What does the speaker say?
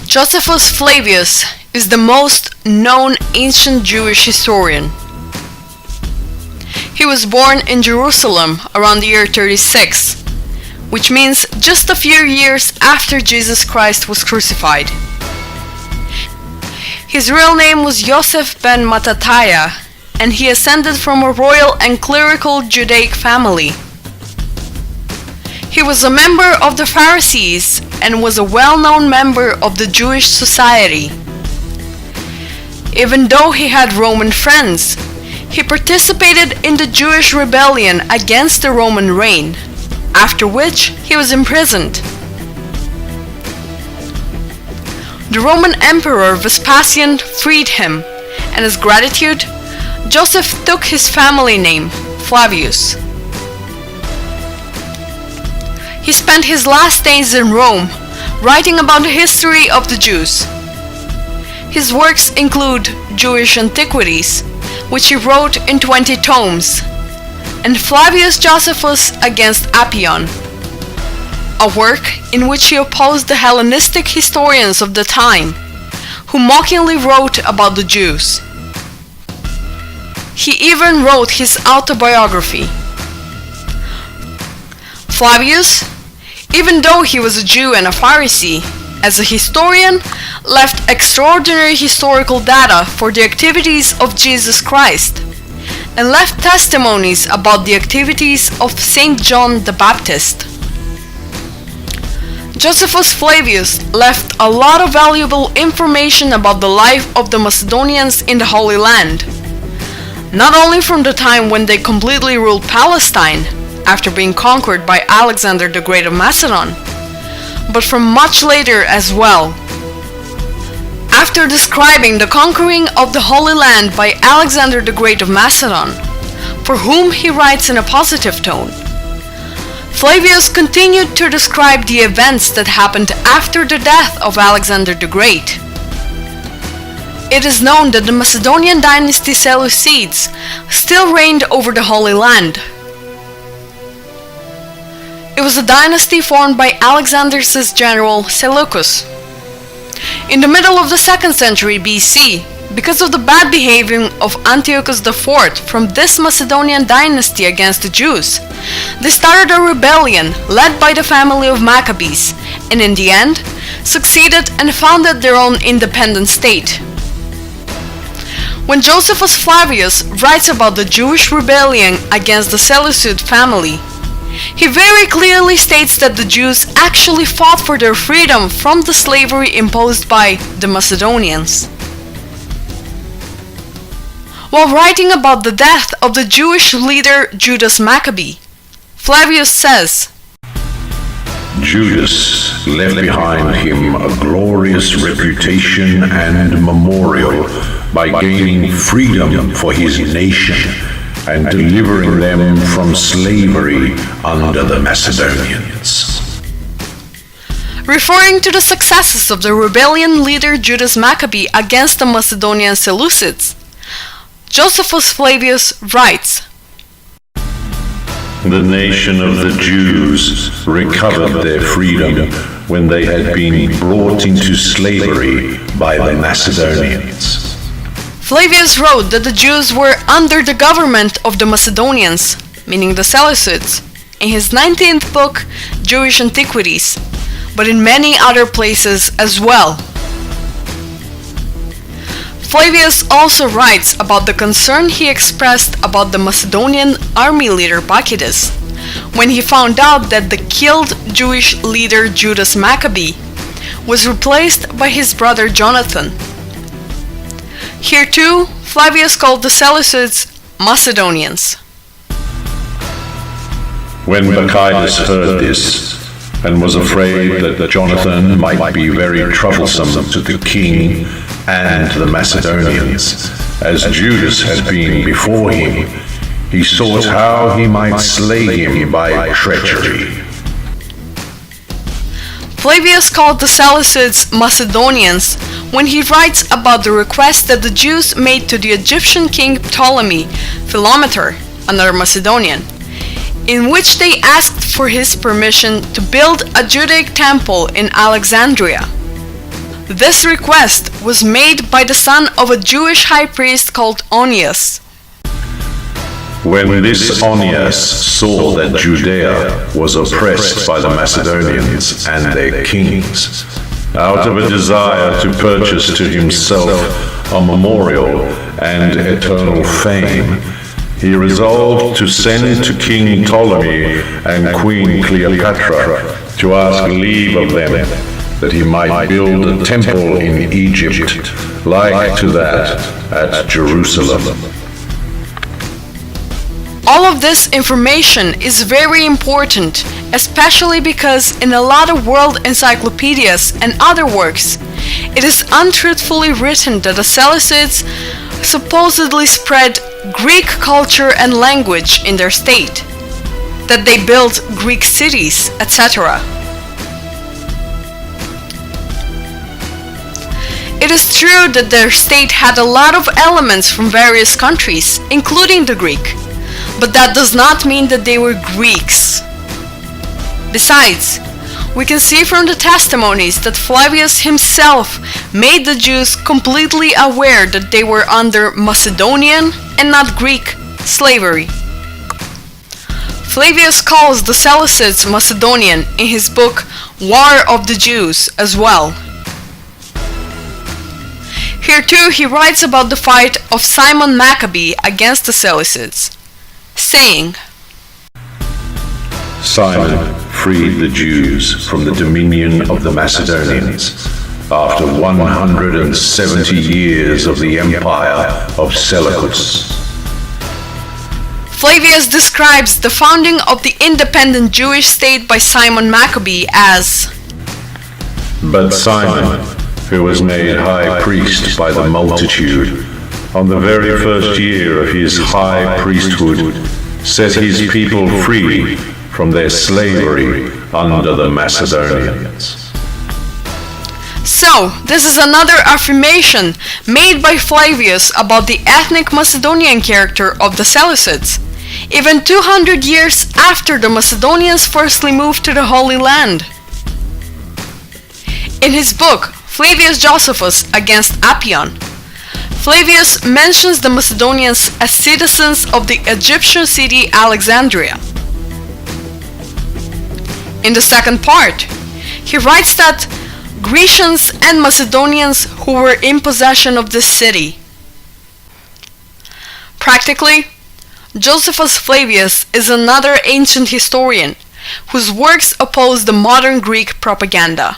Josephus Flavius is the most known ancient Jewish historian. He was born in Jerusalem around the year 36, which means just a few years after Jesus Christ was crucified. His real name was Yosef ben Mattatiah, and he ascended from a royal and clerical Judaic family. He was a member of the Pharisees and was a well-known member of the Jewish society. Even though he had Roman friends, he participated in the Jewish rebellion against the Roman reign, after which he was imprisoned. The Roman Emperor Vespasian freed him, and as gratitude, Joseph took his family name, Flavius. He spent his last days in Rome, writing about the history of the Jews. His works include Jewish Antiquities, which he wrote in 20 tomes, and Flavius Josephus against Appian, a work in which he opposed the Hellenistic historians of the time, who mockingly wrote about the Jews. He even wrote his autobiography. Flavius, even though he was a Jew and a Pharisee, as a historian, left extraordinary historical data for the activities of Jesus Christ, and left testimonies about the activities of Saint John the Baptist. Josephus Flavius left a lot of valuable information about the life of the Macedonians in the Holy Land, not only from the time when they completely ruled Palestine, after being conquered by Alexander the Great of Macedon, but from much later as well. After describing the conquering of the Holy Land by Alexander the Great of Macedon, for whom he writes in a positive tone, Flavius continued to describe the events that happened after the death of Alexander the Great. It is known that the Macedonian dynasty Seleucids still reigned over the Holy Land. It was a dynasty formed by Alexander's general Seleucus. In the middle of the 2nd century BC, because of the bad behavior of Antiochus IV from this Macedonian dynasty against the Jews, they started a rebellion led by the family of Maccabees, and in the end, succeeded and founded their own independent state. When Josephus Flavius writes about the Jewish rebellion against the Seleucid family, he very clearly states that the Jews actually fought for their freedom from the slavery imposed by the Macedonians. While writing about the death of the Jewish leader Judas Maccabee, Flavius says, Judas left behind him a glorious reputation and memorial by gaining freedom for his nation and delivering them from slavery under the Macedonians. Referring to the successes of the rebellion leader Judas Maccabee against the Macedonian Seleucids, Josephus Flavius writes, The nation of the Jews recovered their freedom when they had been brought into slavery by the Macedonians. Flavius wrote that the Jews were under the government of the Macedonians, meaning the Seleucids, in his 19th book, Jewish Antiquities, but in many other places as well. Flavius also writes about the concern he expressed about the Macedonian army leader Bacchides, when he found out that the killed Jewish leader Judas Maccabee was replaced by his brother Jonathan. Here too, Flavius called the Seleucids Macedonians. When Bacchides heard this, and was afraid that Jonathan might be very troublesome to the king and the Macedonians, as Judas had been before him, he sought how he might slay him by treachery. Flavius called the Seleucids Macedonians when he writes about the request that the Jews made to the Egyptian king Ptolemy Philometor, another Macedonian, in which they asked for his permission to build a Judaic temple in Alexandria. This request was made by the son of a Jewish high priest called Onias. When this Onias saw that Judea was oppressed by the Macedonians and their kings, out of a desire to purchase to himself a memorial and eternal fame, he resolved to send to King Ptolemy and Queen Cleopatra to ask leave of them that he might build a temple in Egypt like to that at Jerusalem. All of this information is very important, especially because in a lot of world encyclopedias and other works, it is untruthfully written that the Seleucids supposedly spread Greek culture and language in their state, that they built Greek cities, etc. It is true that their state had a lot of elements from various countries, including the Greek, but that does not mean that they were Greeks. Besides, we can see from the testimonies that Flavius himself made the Jews completely aware that they were under Macedonian and not Greek slavery. Flavius calls the Seleucids Macedonian in his book War of the Jews as well. Here too he writes about the fight of Simon Maccabee against the Seleucids, saying, Simon freed the Jews from the dominion of the Macedonians after 170 years of the empire of Seleucus. Flavius describes the founding of the independent Jewish state by Simon Maccabee as, But Simon, who was made high priest by the multitude, on the very first year of his high priesthood, set his people free from their slavery under the Macedonians. So, this is another affirmation made by Flavius about the ethnic Macedonian character of the Seleucids, even 200 years after the Macedonians firstly moved to the Holy Land. In his book, Flavius Josephus against Appian, Flavius mentions the Macedonians as citizens of the Egyptian city Alexandria. In the second part, he writes that Grecians and Macedonians who were in possession of this city. Practically, Josephus Flavius is another ancient historian whose works oppose the modern Greek propaganda.